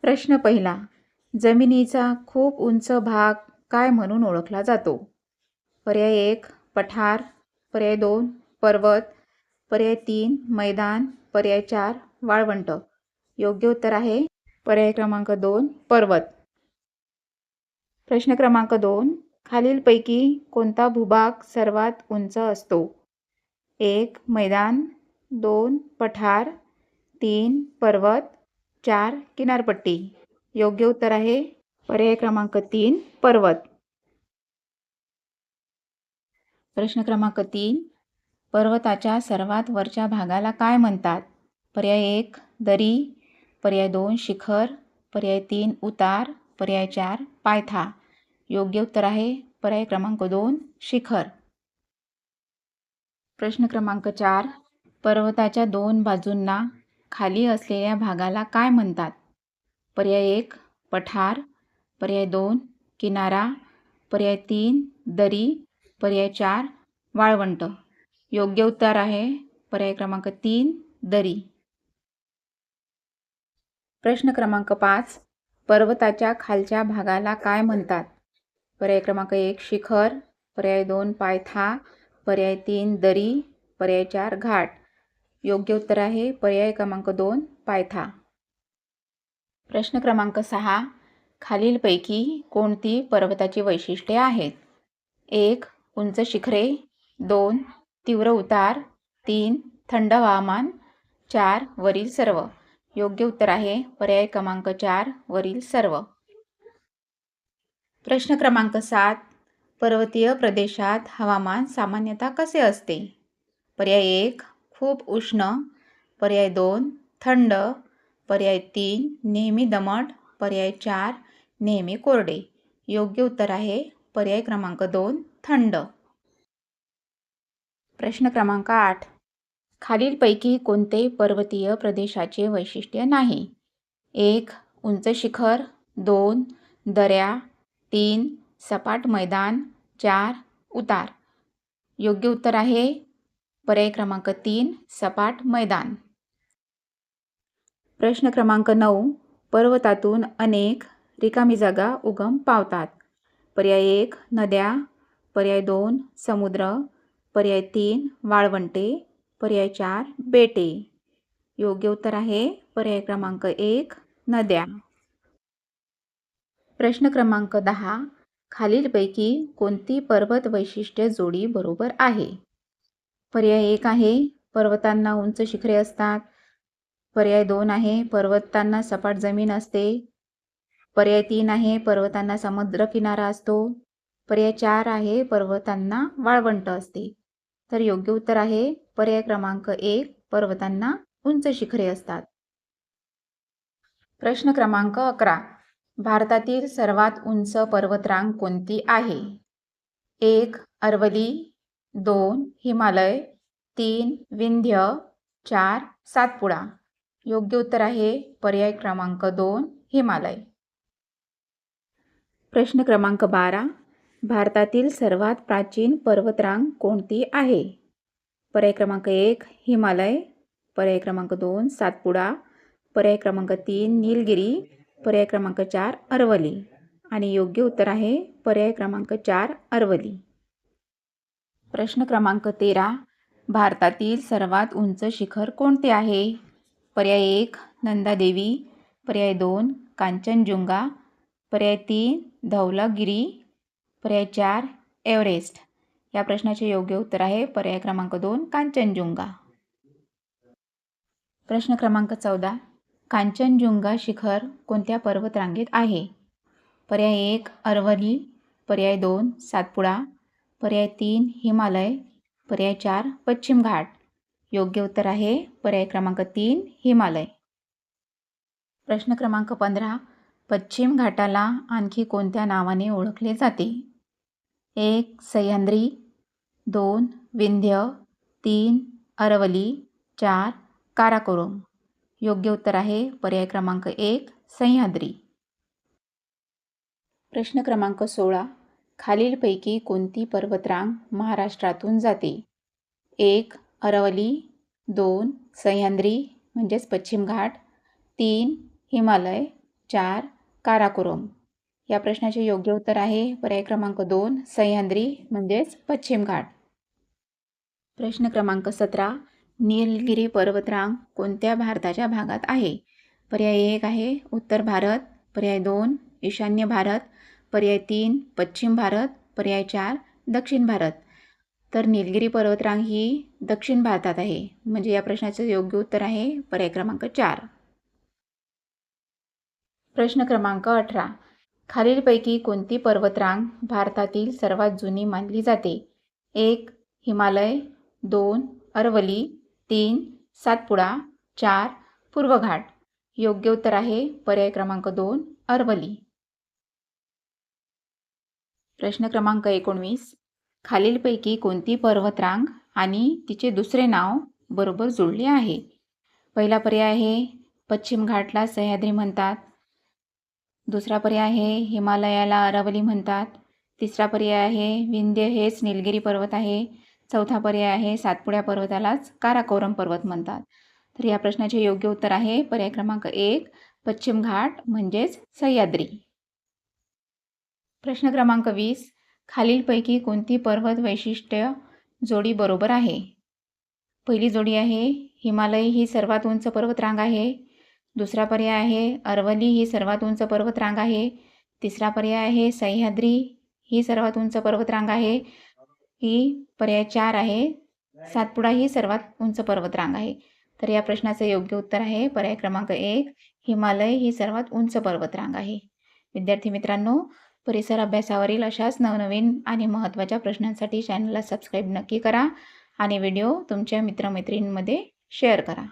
प्रश्न पहिला. जमिनीचा खूप उंच भाग काय म्हणून ओळखला जातो? पर्याय 1 पठार, पर्याय 2 पर्वत, पर्याय 3 मैदान, पर्याय 4 वाळवंट. योग्य उत्तर आहे पर्याय क्रमांक 2 पर्वत. प्रश्न क्रमांक 2. खालीलपैकी कोणता भूभाग सर्वात उंच असतो? 1 मैदान, 2 पठार, 3 पर्वत, 4 किनारपट्टी. योग्य उत्तर आहे पर्याय क्रमांक 3 पर्वत. प्रश्न क्रमांक 3. पर्वताच्या सर्वात वरच्या भागाला काय म्हणतात? पर्याय 1 दरी, पर्याय 2 शिखर, पर्याय 3 उतार, पर्याय 4 पायथा. योग्य उत्तर आहे पर्याय क्रमांक 2 शिखर. प्रश्न क्रमांक 4. पर्वताच्या 2 बाजूंना खाली असलेल्या भागाला काय म्हणतात? पर्याय 1 पठार, पर्याय 2 किनारा, पर्याय 3 दरी, पर्याय 4 वाळवंट. योग्य उत्तर आहे पर्याय क्रमांक 3 दरी. प्रश्न क्रमांक 5. पर्वताच्या खालच्या भागाला काय म्हणतात? पर्याय क्रमांक 1 शिखर, पर्याय 2 पायथा, पर्याय 3 दरी, पर्याय 4 घाट. योग्य उत्तर आहे पर्याय क्रमांक 2 पायथा. प्रश्न क्रमांक 6. खालीलपैकी कोणती पर्वताची वैशिष्ट्ये आहेत? 1 उंच शिखरे, 2 तीव्र उतार, 3 थंड हवामान, 4 वरील सर्व. योग्य उत्तर आहे पर्याय क्रमांक 4 वरील सर्व. प्रश्न क्रमांक 7. पर्वतीय प्रदेशात हवामान सामान्यतः कसे असते? पर्याय 1 खूप उष्ण, पर्याय 2 थंड, पर्याय 3 नेहमी दमट, पर्याय 4 नेहमी कोरडे. योग्य उत्तर आहे पर्याय क्रमांक 2 थंड. प्रश्न क्रमांक 8. खालीलपैकी कोणते पर्वतीय प्रदेशाचे वैशिष्ट्य नाही? 1 उंच शिखर, 2 दऱ्या, 3 सपाट मैदान, 4 उतार. योग्य उत्तर आहे पर्याय क्रमांक 3 सपाट मैदान. प्रश्न क्रमांक 9. पर्वतातून अनेक रिकामी जागा उगम पावतात. पर्याय 1 नद्या, पर्याय 2 समुद्र, पर्याय 3 वाळवंटे, पर्याय 4 बेटे. योग्य उत्तर आहे पर्याय क्रमांक 1 नद्या. प्रश्न क्रमांक 10. खालीलपैकी कोणती पर्वत वैशिष्ट्य जोडी बरोबर आहे? पर्याय 1 आहे पर्वतांना उंच शिखरे असतात, पर्याय 2 आहे पर्वतांना सपाट जमीन असते, पर्याय 3 आहे पर्वतांना समुद्र किनारा असतो, पर्याय 4 आहे पर्वतांना वाळवंट असते. तर योग्य उत्तर आहे पर्याय क्रमांक 1 पर्वतांना उंच शिखरे असतात. प्रश्न क्रमांक 11. भारतातील सर्वात उंच पर्वतरांग कोणती आहे? 1 अरवली, 2 हिमालय, 3 विंध्य, 4 सातपुडा. योग्य उत्तर आहे पर्याय क्रमांक 2 हिमालय. प्रश्न क्रमांक 12. भारतातील सर्वात प्राचीन पर्वतरांग कोणती आहे? पर्याय क्रमांक 1 हिमालय, पर्याय क्रमांक 2 सातपुडा, पर्याय क्रमांक 3 नीलगिरी, पर्याय क्रमांक 4 अरवली. आणि योग्य उत्तर आहे पर्याय क्रमांक 4 अरवली. प्रश्न क्रमांक 13. भारतातील सर्वात उंच शिखर कोणते आहे? पर्याय 1 नंदादेवी, पर्याय 2 कांचनजुंगा, पर्याय 3 धौलागिरी, पर्याय 4 एव्हरेस्ट. या प्रश्नाचे योग्य उत्तर आहे पर्याय क्रमांक 2 कांचनजुंगा. प्रश्न क्रमांक 14. कांचनजुंगा शिखर कोणत्या पर्वतरांगेत आहे? पर्याय 1 अरवली, पर्याय 2 सातपुडा, पर्याय 3 हिमालय, पर्याय 4 पश्चिम घाट. योग्य उत्तर आहे पर्याय क्रमांक 3 हिमालय. प्रश्न क्रमांक 15. पश्चिम घाटाला आणखी कोणत्या नावाने ओळखले जाते? 1 सह्याद्री, 2 विंध्य, 3 अरवली, 4 काराकोरम. योग्य उत्तर आहे पर्याय क्रमांक 1 सह्याद्री. प्रश्न क्रमांक 16. खालीलपैकी कोणती पर्वतरांग महाराष्ट्रातून जाते? 1 अरवली, 2 सह्याद्री म्हणजेच पश्चिम घाट, 3 हिमालय, 4. काराकोरम. या प्रश्नाचे योग्य उत्तर आहे पर्याय क्रमांक 2 सह्याद्री म्हणजेच पश्चिम घाट. प्रश्न क्रमांक 17. नीलगिरी पर्वतरांग कोणत्या भारताच्या भागात आहे? पर्याय 1 आहे उत्तर भारत, पर्याय 2 ईशान्य भारत, पर्याय 3 पश्चिम भारत, पर्याय 4 दक्षिण भारत. तर नीलगिरी पर्वतरांग ही दक्षिण भारतात आहे, म्हणजे या प्रश्नाचे योग्य उत्तर आहे पर्याय क्रमांक 4. प्रश्न क्रमांक 18. खालीलपैकी कोणती पर्वतरांग भारतातील सर्वात जुनी मानली जाते? 1 हिमालय, 2 अरवली, 3 सातपुडा, 4 पूर्व घाट. योग्य उत्तर आहे पर्याय क्रमांक 2 अरवली. प्रश्न क्रमांक 19. खालीलपैकी कोणती पर्वतरांग आणि तिचे दुसरे नाव बरोबर जुळले आहे? पहिला पर्याय आहे पश्चिम घाटला सह्याद्री म्हणतात, दुसरा पर्याय आहे हिमालयाला अरवली म्हणतात, तिसरा पर्याय आहे विंध्य हेच नीलगिरी पर्वत आहे, चौथा पर्याय आहे सातपुड्या पर्वतालाच काराकोरम पर्वत म्हणतात. तर या प्रश्नाचे योग्य उत्तर आहे पर्याय क्रमांक 1 पश्चिम घाट म्हणजेच सह्याद्री. प्रश्न क्रमांक 20. खालीलपैकी कोणती पर्वत वैशिष्ट्य जोडी बरोबर आहे? पहिली जोडी आहे हिमालय ही सर्वात उंच पर्वतरांग आहे, दुसरा पर्याय आहे अरवली ही सर्वात उंच पर्वतरांग आहे, तिसरा पर्याय आहे सह्याद्री ही सर्वात उंच पर्वतरांग आहे, ही पर्याय 4 आहे सातपुडा ही सर्वात उंच पर्वतरांग आहे. तर या प्रश्नाचे योग्य उत्तर आहे पर्याय क्रमांक 1 हिमालय ही सर्वात उंच पर्वतरांग आहे. विद्यार्थी मित्रांनो, परिसर अभ्यासावरील अशाच नवनवीन आणि महत्त्वाच्या प्रश्नांसाठी चॅनलला सबस्क्राईब नक्की करा आणि व्हिडिओ तुमच्या मित्रमैत्रिणींमध्ये शेअर करा.